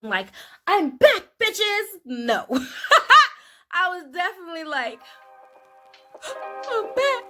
Like, I'm back, bitches. No. I was definitely like, I'm back.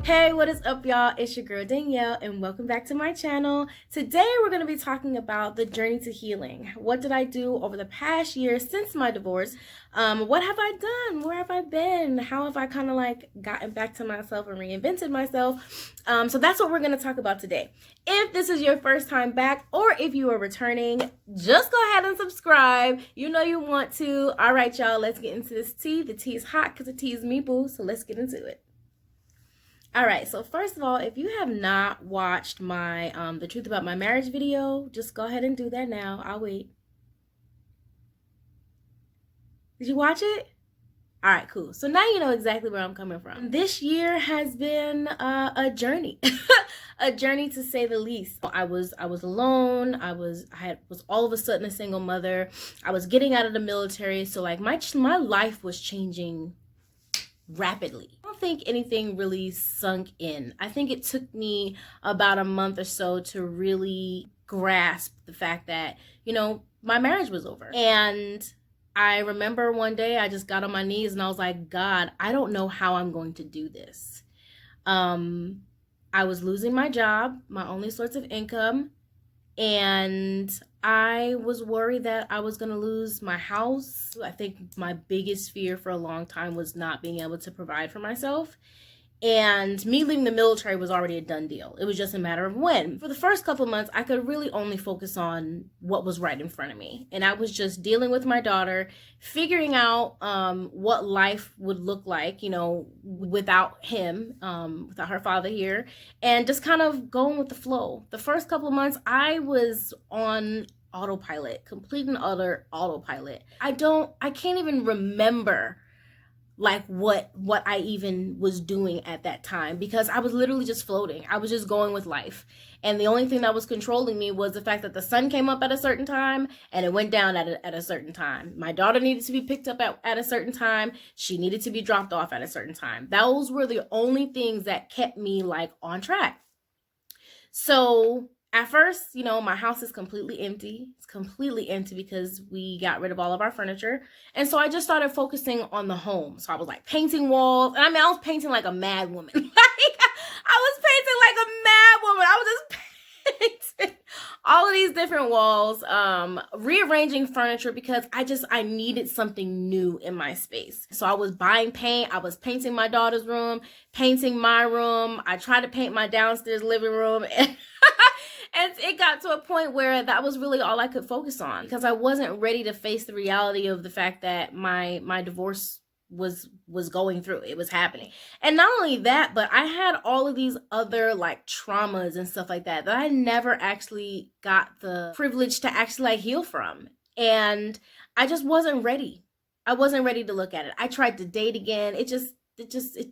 Hey, what is up, y'all? It's your girl Danielle, and welcome back to my channel. Today, we're going to be talking about the journey to healing. What did I do over the past year since my divorce? What have I done? Where have I been? How have I kind of like gotten back to myself and reinvented myself? So that's what we're going to talk about today. If this is your first time back, or if you are returning, just go ahead and subscribe. You know you want to. All right, y'all, let's get into this tea. The tea is hot because the tea is me, boo. So let's get into it. All right, so first of all, if you have not watched my The Truth About My Marriage video, just go ahead and do that now. I'll wait. Did you watch it? All right, cool. So now you know exactly where I'm coming from. This year has been a journey, a journey to say the least. I was alone. I was all of a sudden a single mother. I was getting out of the military, so like my life was changing rapidly. I don't think anything really sunk in. I think it took me about a month or so to really grasp the fact that, you know, my marriage was over. And I remember one day I just got on my knees and I was like, God, I don't know how I'm going to do this. I was losing my job, my only source of income, and I was worried that I was going to lose my house. I think my biggest fear for a long time was not being able to provide for myself. And me leaving the military was already a done deal. It was just a matter of when. For the first couple of months, I could really only focus on what was right in front of me. And I was just dealing with my daughter, figuring out what life would look like, you know, without him, without her father here, and just kind of going with the flow. The first couple of months, I was on autopilot, complete and utter autopilot. I can't even remember like what I even was doing at that time, because I was literally just floating. I was just going with life. And the only thing that was controlling me was the fact that the sun came up at a certain time and it went down at a certain time. My daughter needed to be picked up at a certain time. She needed to be dropped off at a certain time. Those were the only things that kept me like on track. So at first, you know, my house is completely empty. It's completely empty because we got rid of all of our furniture. And so I just started focusing on the home. So I was like painting walls. And I mean, I was painting like a mad woman. Like, I was painting like a mad woman. I was just painting all of these different walls, rearranging furniture because I needed something new in my space. So I was buying paint. I was painting my daughter's room, painting my room. I tried to paint my downstairs living room. And it got to a point where that was really all I could focus on, because I wasn't ready to face the reality of the fact that my divorce was going through. It was happening. And not only that, but I had all of these other like traumas and stuff like that I never actually got the privilege to actually like heal from. And I just wasn't ready. I wasn't ready to look at it. I tried to date again. It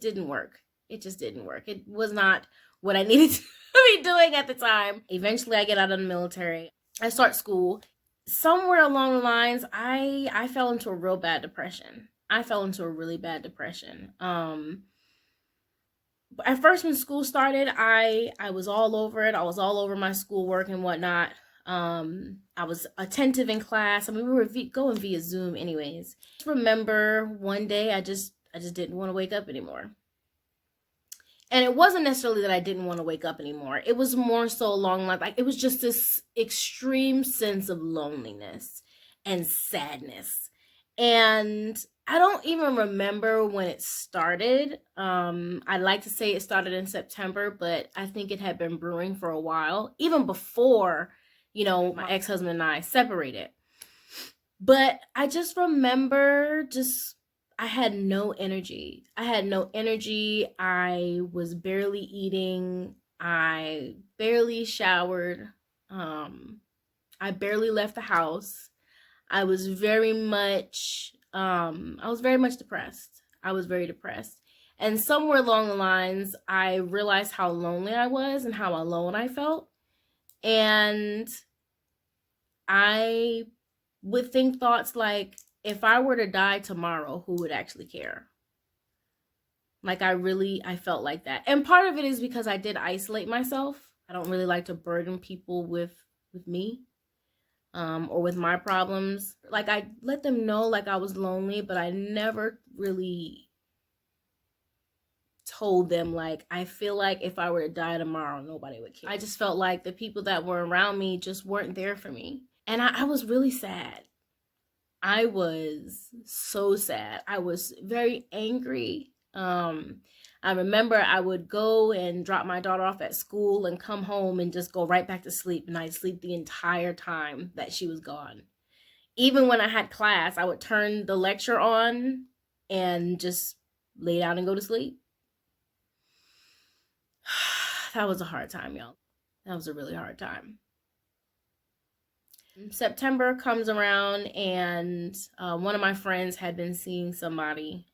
didn't work. It just didn't work. It was not what I needed to be doing at the time. Eventually I get out of the military. I start school. Somewhere along the lines, I fell into a real bad depression. I fell into a really bad depression. At first when school started, I was all over it. I was all over my schoolwork and whatnot. I was attentive in class. I mean, we were going via Zoom anyways. I just remember one day I just didn't want to wake up anymore. And it wasn't necessarily that I didn't want to wake up anymore. It was more so along like it was just this extreme sense of loneliness and sadness. And I don't even remember when it started. I'd like to say it started in September, but I think it had been brewing for a while, even before, you know, my ex-husband and I separated. But I just remember I had no energy. I had no energy. I was barely eating. I barely showered. Um, I barely left the house. I was very much depressed. I was very depressed. And somewhere along the lines, I realized how lonely I was and how alone I felt. And I would think thoughts like, if I were to die tomorrow, who would actually care? Like, I felt like that. And part of it is because I did isolate myself. I don't really like to burden people with me, or with my problems. Like, I let them know like I was lonely, but I never really told them like, I feel like if I were to die tomorrow, nobody would care. I just felt like the people that were around me just weren't there for me. And I was really sad. I was so sad. I was very angry. I remember I would go and drop my daughter off at school and come home and just go right back to sleep. And I'd sleep the entire time that she was gone. Even when I had class, I would turn the lecture on and just lay down and go to sleep. That was a hard time, y'all. That was a really hard time. September comes around, and one of my friends had been seeing somebody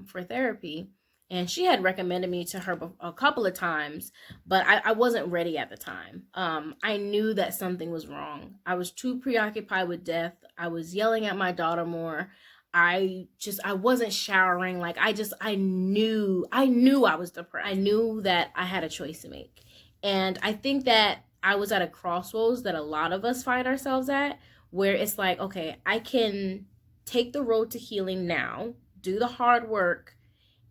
for therapy, and she had recommended me to her a couple of times, but I wasn't ready at the time. I knew that something was wrong. I was too preoccupied with death. I was yelling at my daughter more. I wasn't showering. Like, I knew I was depressed. I knew that I had a choice to make. And I think that I was at a crossroads that a lot of us find ourselves at, where it's like, okay, I can take the road to healing now, do the hard work,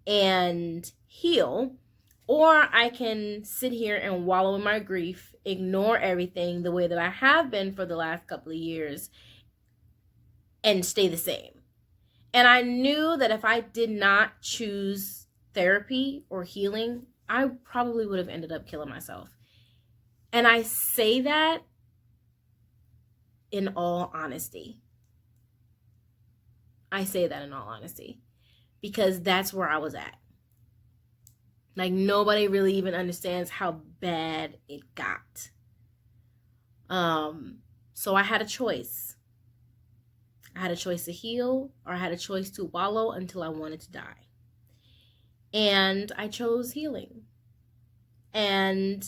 and heal, or I can sit here and wallow in my grief, ignore everything the way that I have been for the last couple of years, and stay the same. And I knew that if I did not choose therapy or healing, I probably would have ended up killing myself. And I say that in all honesty. I say that in all honesty because that's where I was at. Like, nobody really even understands how bad it got. So I had a choice. I had a choice to heal, or I had a choice to wallow until I wanted to die. And I chose healing. And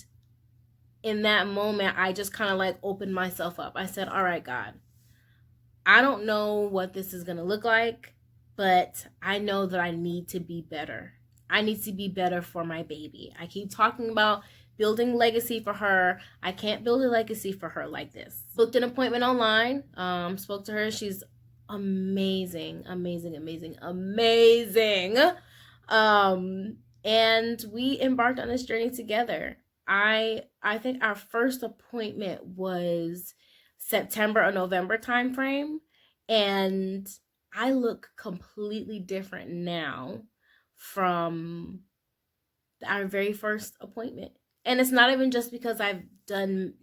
in that moment, I just kind of like opened myself up. I said, all right, God, I don't know what this is going to look like, but I know that I need to be better. I need to be better for my baby. I keep talking about building legacy for her. I can't build a legacy for her like this. Booked an appointment online, spoke to her. She's amazing, amazing, amazing, amazing. And we embarked on this journey together. I think our first appointment was September or November timeframe, and I look completely different now from our very first appointment. And it's not even just because I've done,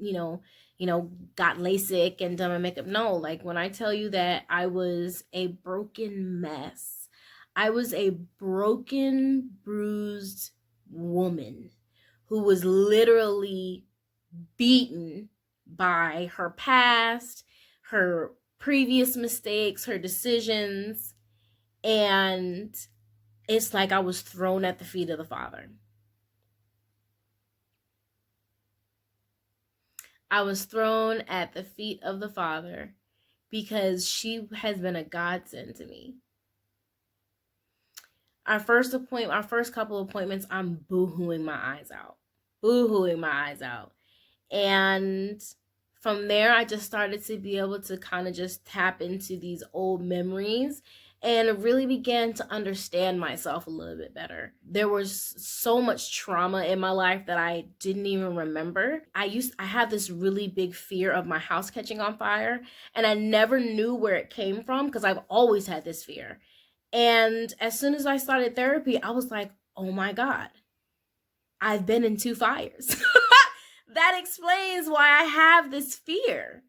got LASIK and done my makeup. No, like, when I tell you that I was a broken mess, I was a broken, bruised woman who was literally beaten by her past, her previous mistakes, her decisions, and it's like I was thrown at the feet of the Father. I was thrown at the feet of the Father because she has been a godsend to me. Our first couple of appointments, I'm boo-hooing my eyes out. Boo-hooing my eyes out. And from there, I just started to be able to kind of just tap into these old memories and really began to understand myself a little bit better. There was so much trauma in my life that I didn't even remember. I had this really big fear of my house catching on fire, and I never knew where it came from because I've always had this fear. And as soon as I started therapy, I was like, oh my God, I've been in 2 fires. That explains why I have this fear.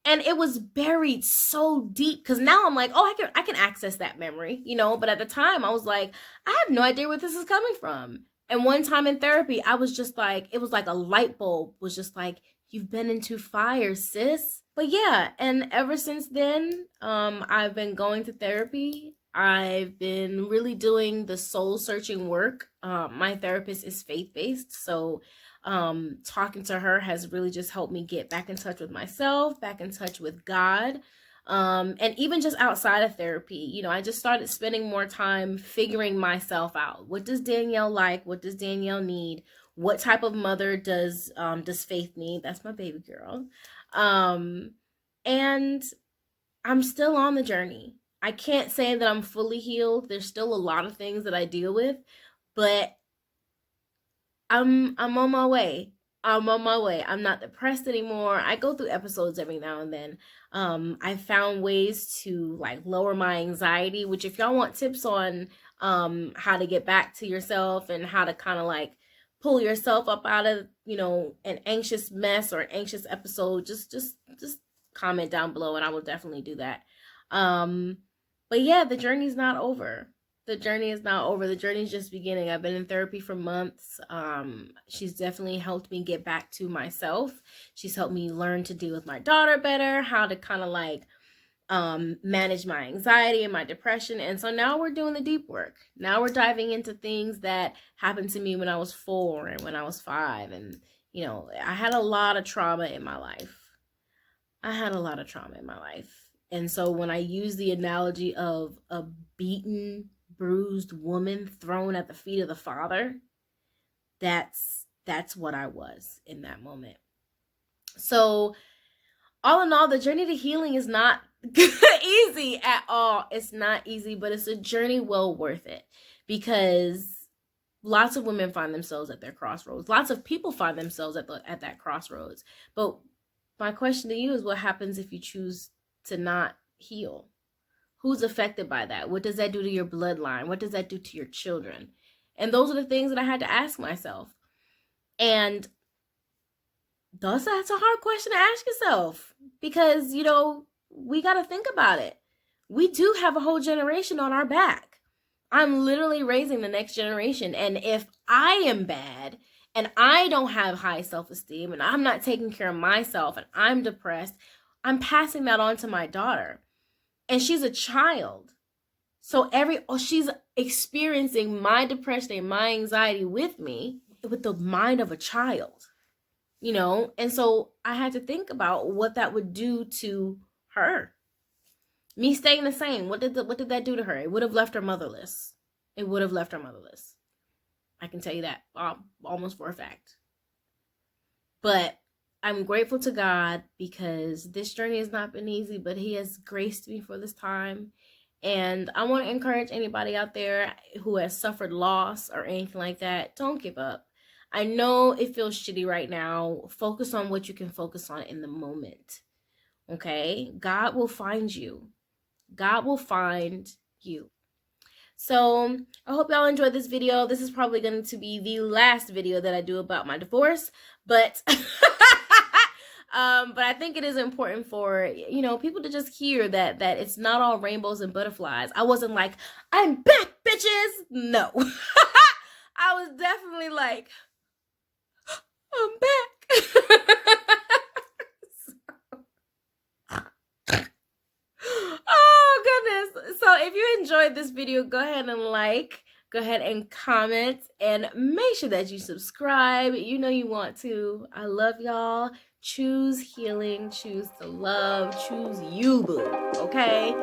And it was buried so deep, because now I'm like, oh, I can access that memory, you know. But at the time I was like, I have no idea where this is coming from. And one time in therapy, I was just like, it was like a light bulb was just like, you've been into fire, sis. But yeah, and ever since then, I've been going to therapy. I've been really doing the soul searching work. My therapist is faith based, so talking to her has really just helped me get back in touch with myself, back in touch with God. And even just outside of therapy, you know, I just started spending more time figuring myself out. What does Danielle like? What does Danielle need? What type of mother does Faith need? That's my baby girl. And I'm still on the journey. I can't say that I'm fully healed. There's still a lot of things that I deal with, but I'm on my way. I'm on my way. I'm not depressed anymore. I go through episodes every now and then. I found ways to like lower my anxiety, which if y'all want tips on how to get back to yourself and how to kind of like pull yourself up out of, you know, an anxious mess or anxious episode, just comment down below and I will definitely do that. But yeah, the journey's not over. The journey is not over. The journey is just beginning. I've been in therapy for months. She's definitely helped me get back to myself. She's helped me learn to deal with my daughter better, how to kind of like manage my anxiety and my depression. And so now we're doing the deep work. Now we're diving into things that happened to me when I was 4 and when I was 5. And, you know, I had a lot of trauma in my life. And so when I use the analogy of a beaten, bruised woman thrown at the feet of the Father, that's what I was in that moment. So all in all, the journey to healing is not easy at all. It's not easy, but it's a journey well worth it, because lots of women find themselves at their crossroads. Lots of people find themselves at that crossroads. But my question to you is, what happens if you choose to not heal? Who's affected by that? What does that do to your bloodline? What does that do to your children? And those are the things that I had to ask myself. And that's a hard question to ask yourself, because, you know, we got to think about it. We do have a whole generation on our back. I'm literally raising the next generation. And if I am bad and I don't have high self-esteem and I'm not taking care of myself and I'm depressed, I'm passing that on to my daughter. And she's a child. So she's experiencing my depression and my anxiety with me, with the mind of a child, you know? And so I had to think about what that would do to her. Me staying the same, what did that do to her? It would have left her motherless. I can tell you that almost for a fact. But I'm grateful to God, because this journey has not been easy, but He has graced me for this time. And I want to encourage anybody out there who has suffered loss or anything like that, don't give up. I know it feels shitty right now. Focus on what you can focus on in the moment. Okay? God will find you. God will find you. So I hope y'all enjoyed this video. This is probably going to be the last video that I do about my divorce, but but I think it is important for, you know, people to just hear that it's not all rainbows and butterflies. I wasn't like, I'm back, bitches. No. I was definitely like, I'm back. Oh, goodness. So if you enjoyed this video, go ahead and comment, and make sure that you subscribe. You know you want to. I love y'all. Choose healing, choose to love, choose you, boo. Okay?